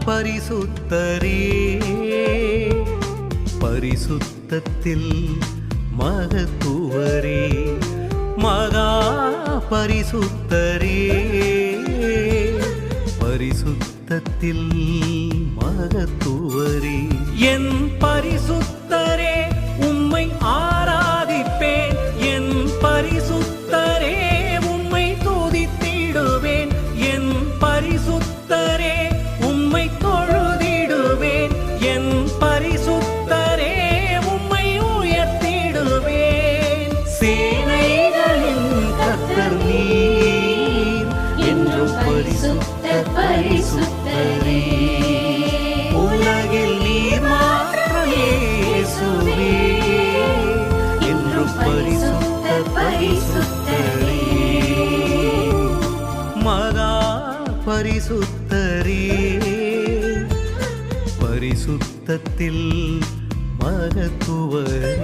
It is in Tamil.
பரிசுத்தரே பரிசுத்தத்தில் மகத்துவரே மகா பரிசுத்தரே பரிசுத்தத்தில் மகத்துவரே என் பரிசுத்தரே உம்மை ஆராதிப்பேன் என் பரிசுத்தரே உம்மை துதித்திடுவேன் என் பரிசுத்தரே உம்மை தொழுதிடுவேன் என் பரிசுத்தரே உம்மை உயர்த்திடுவேன் சேனைகளின் கர்த்தர் நீர் என்றும் பரிசுத்தர் பரிசுத்தரே உலகில் நீர் மாத்திரமே இயேசுவே என்றும் பரிசுத்தர் பரிசுத்தரே மகா பரிசுத்தரே பரிசுத்தத்தில் மகத்துவரே